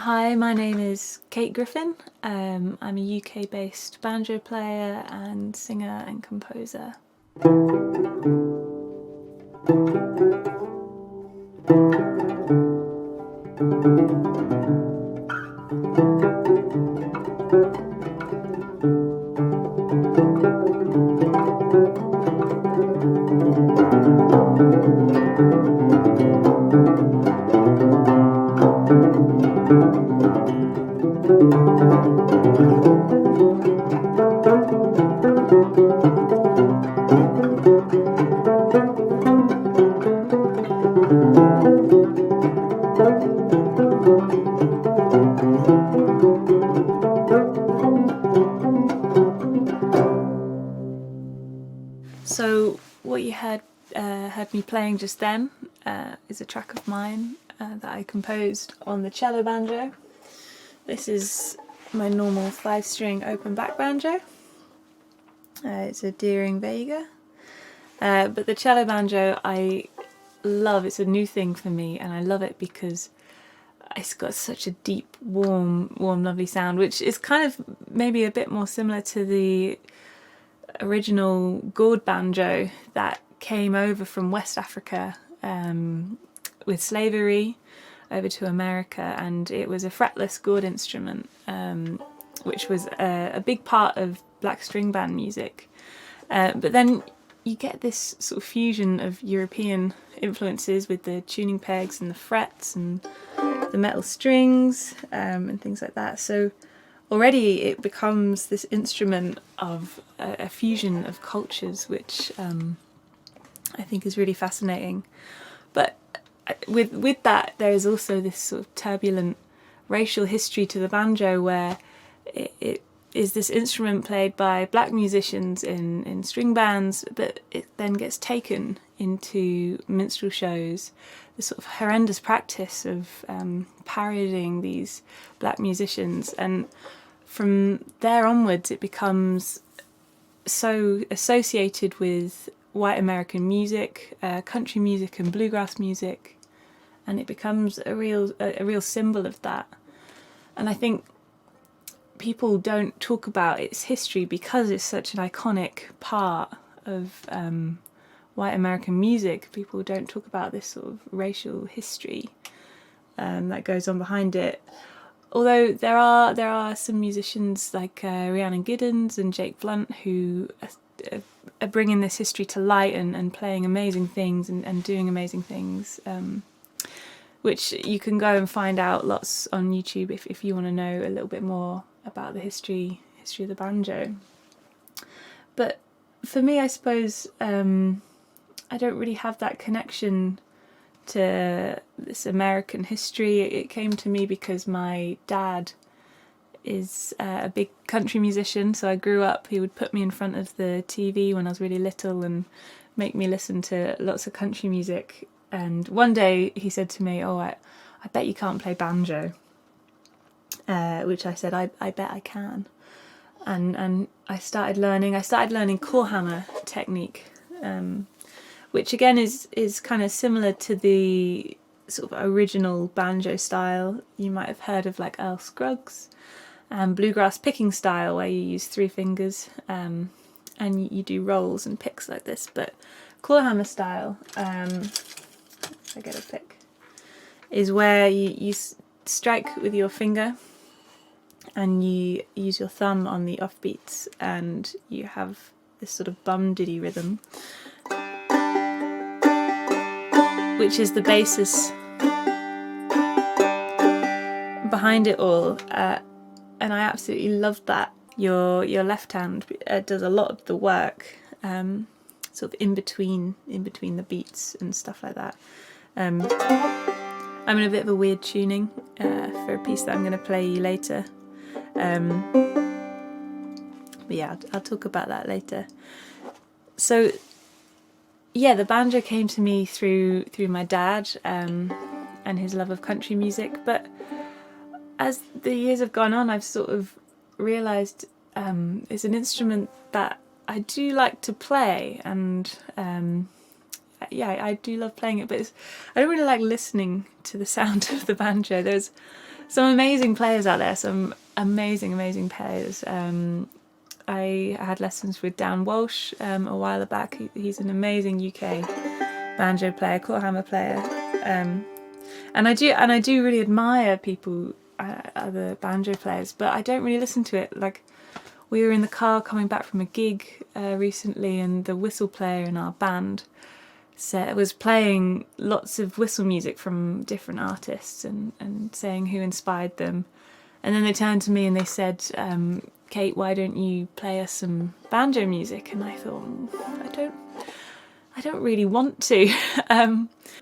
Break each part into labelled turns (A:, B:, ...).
A: Hi, my name is Kate Griffin. I'm a UK-based banjo player and singer and composer. So what you heard me playing just then is a track of mine that I composed on the cello banjo. This is my normal 5-string open back banjo. It's a Deering Vega. But the cello banjo I love. It's a new thing for me, and I love it because it's got such a deep, warm, lovely sound, which is kind of maybe a bit more similar to the original gourd banjo that came over from West Africa with slavery over to America, and it was a fretless gourd instrument, which was a big part of black string band music. But then you get this sort of fusion of European influences with the tuning pegs and the frets and the metal strings and things like that. So already it becomes this instrument of a fusion of cultures, which I think is really fascinating. But with that, there is also this sort of turbulent racial history to the banjo, where it is this instrument played by black musicians in string bands, but it then gets taken into minstrel shows, this sort of horrendous practice of parodying these black musicians. And from there onwards it becomes so associated with white American music, country music and bluegrass music, and it becomes a real symbol of that. And I think people don't talk about its history because it's such an iconic part of white American music. People don't talk about this sort of racial history that goes on behind it. Although there are some musicians like Rhiannon Giddens and Jake Blunt who are bringing this history to light and playing amazing things and doing amazing things, which you can go and find out lots on YouTube if you want to know a little bit more about the history of the banjo. But for me, I suppose I don't really have that connection to this American history. It came to me because my dad is a big country musician, so I grew up, he would put me in front of the TV when I was really little and make me listen to lots of country music. And one day he said to me, "Oh, I bet you can't play banjo," which I said, I bet I can. And I started learning claw hammer technique, which again is kind of similar to the sort of original banjo style. You might have heard of like Earl Scruggs and bluegrass picking style, where you use 3 fingers and you do rolls and picks like this. But claw hammer style, if I get a pick, is where you strike with your finger and you use your thumb on the offbeats, and you have this sort of bum diddy rhythm, which is the basis behind it all. And I absolutely loved that. Your left hand does a lot of the work, sort of in between the beats and stuff like that. I'm in a bit of a weird tuning for a piece that I'm going to play you later. But yeah, I'll talk about that later. So yeah, the banjo came to me through my dad and his love of country music. But as the years have gone on, I've sort of realised it's an instrument that I do like to play, and yeah, I do love playing it, but I don't really like listening to the sound of the banjo. There's some amazing players out there, some amazing players. I had lessons with Dan Walsh a while back. He's an amazing UK banjo player, clawhammer player, and I do really admire people, other banjo players, but I don't really listen to it. Like, we were in the car coming back from a gig recently, and the whistle player in our band was playing lots of whistle music from different artists and saying who inspired them. And then they turned to me and they said, Kate, why don't you play us some banjo music? And I thought, I don't really want to.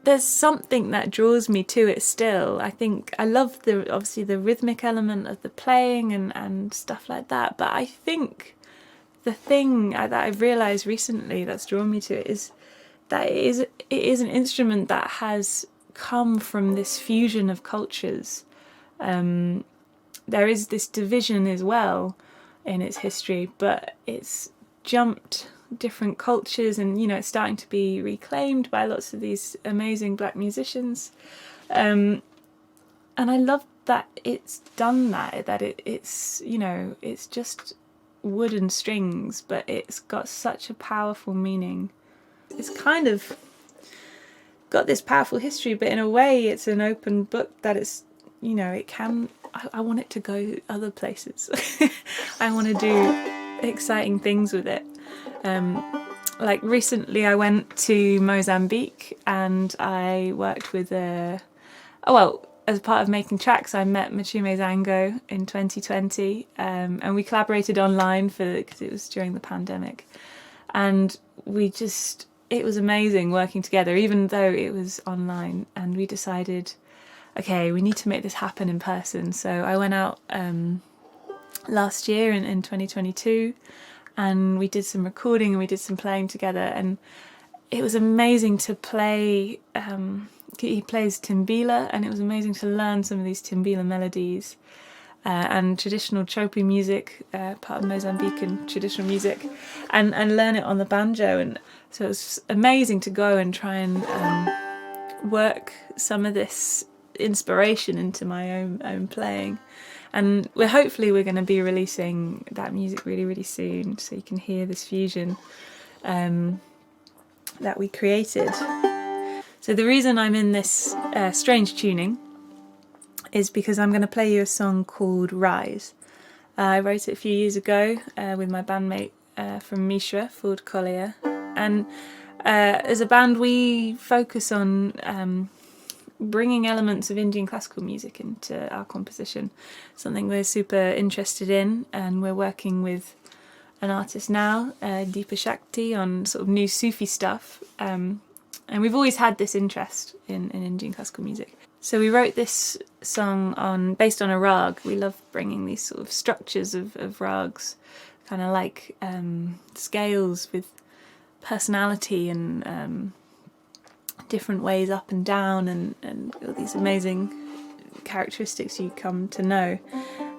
A: There's something that draws me to it still. I think I love obviously the rhythmic element of the playing and stuff like that. But I think the thing that I've realised recently that's drawn me to it is that it is an instrument that has come from this fusion of cultures. There is this division as well in its history, but it's jumped different cultures, and it's starting to be reclaimed by lots of these amazing black musicians, and I love that it's done that it's it's just wooden strings, but it's got such a powerful meaning. It's kind of got this powerful history, but in a way it's an open book that it's it can. I want it to go other places. I want to do exciting things with it. Like recently I went to Mozambique and I worked with as part of making tracks, I met Machume Zango in 2020, and we collaborated online because it was during the pandemic, and it was amazing working together even though it was online, and we decided, okay, we need to make this happen in person. So I went out last year in 2022, and we did some recording and we did some playing together, and it was amazing to play. He plays timbila, and it was amazing to learn some of these timbila melodies and traditional chopi music, part of Mozambican traditional music, and learn it on the banjo. And so it was amazing to go and try and work some of this inspiration into my own playing. And hopefully we're going to be releasing that music really, really soon, so you can hear this fusion that we created. So the reason I'm in this strange tuning is because I'm going to play you a song called Rise. I wrote it a few years ago with my bandmate from Mishra, Ford Collier. And as a band, we focus on bringing elements of Indian classical music into our composition, something we're super interested in, and we're working with an artist now, Deepa Shakti, on sort of new Sufi stuff, and we've always had this interest in Indian classical music. So we wrote this song based on a rag. We love bringing these sort of structures of rags, kind of like scales with personality and different ways up and down, and all these amazing characteristics you come to know.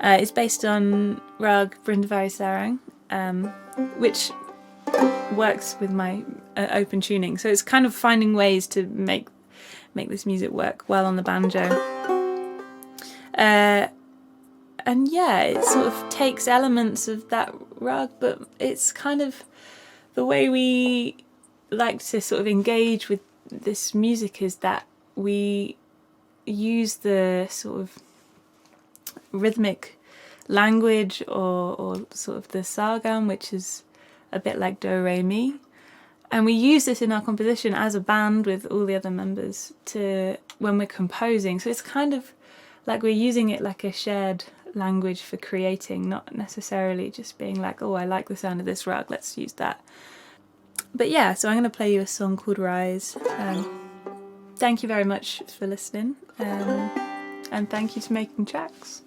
A: It's based on rag Brindavari Sarang, which works with my open tuning. So it's kind of finding ways to make this music work well on the banjo. And yeah, it sort of takes elements of that rag, but it's kind of the way we like to sort of engage with this music is that we use the sort of rhythmic language or sort of the sargam, which is a bit like do re mi, and we use this in our composition as a band with all the other members when we're composing. So it's kind of like we're using it like a shared language for creating, not necessarily just being like, oh, I like the sound of this rag, let's use that. But yeah, so I'm going to play you a song called Rise. Thank you very much for listening, and thank you to Making Tracks.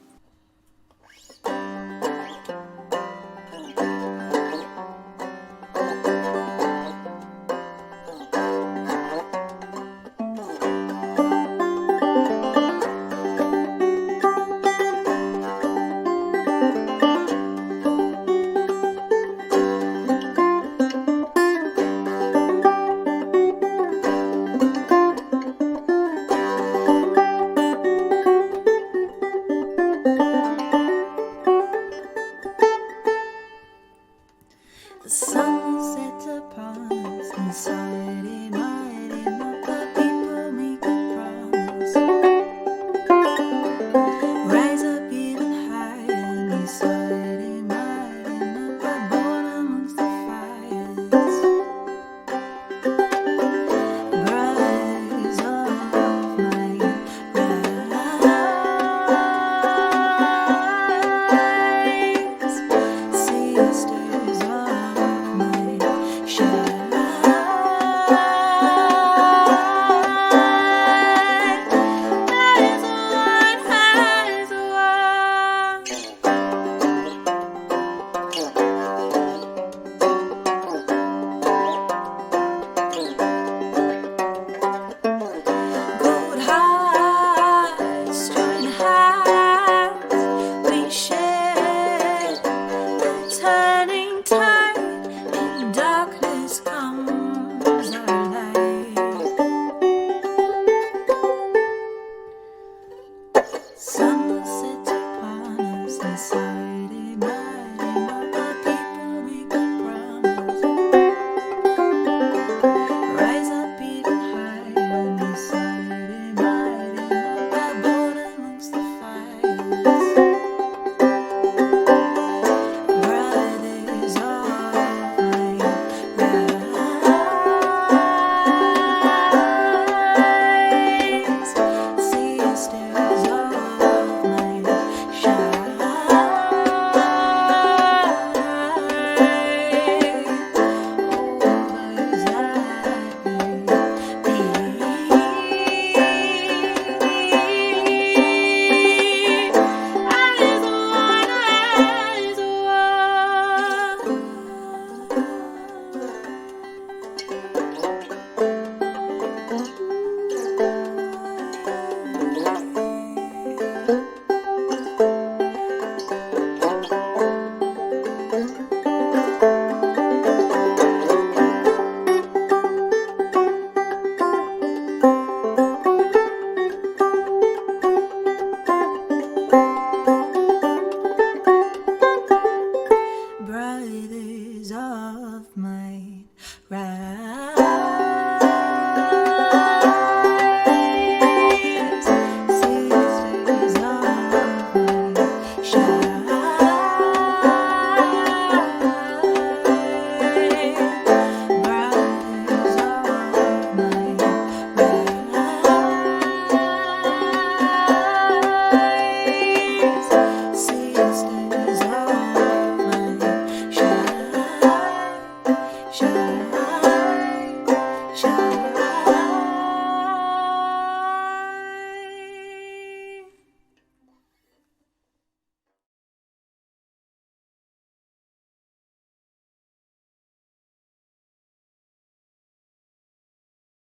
A: Shine.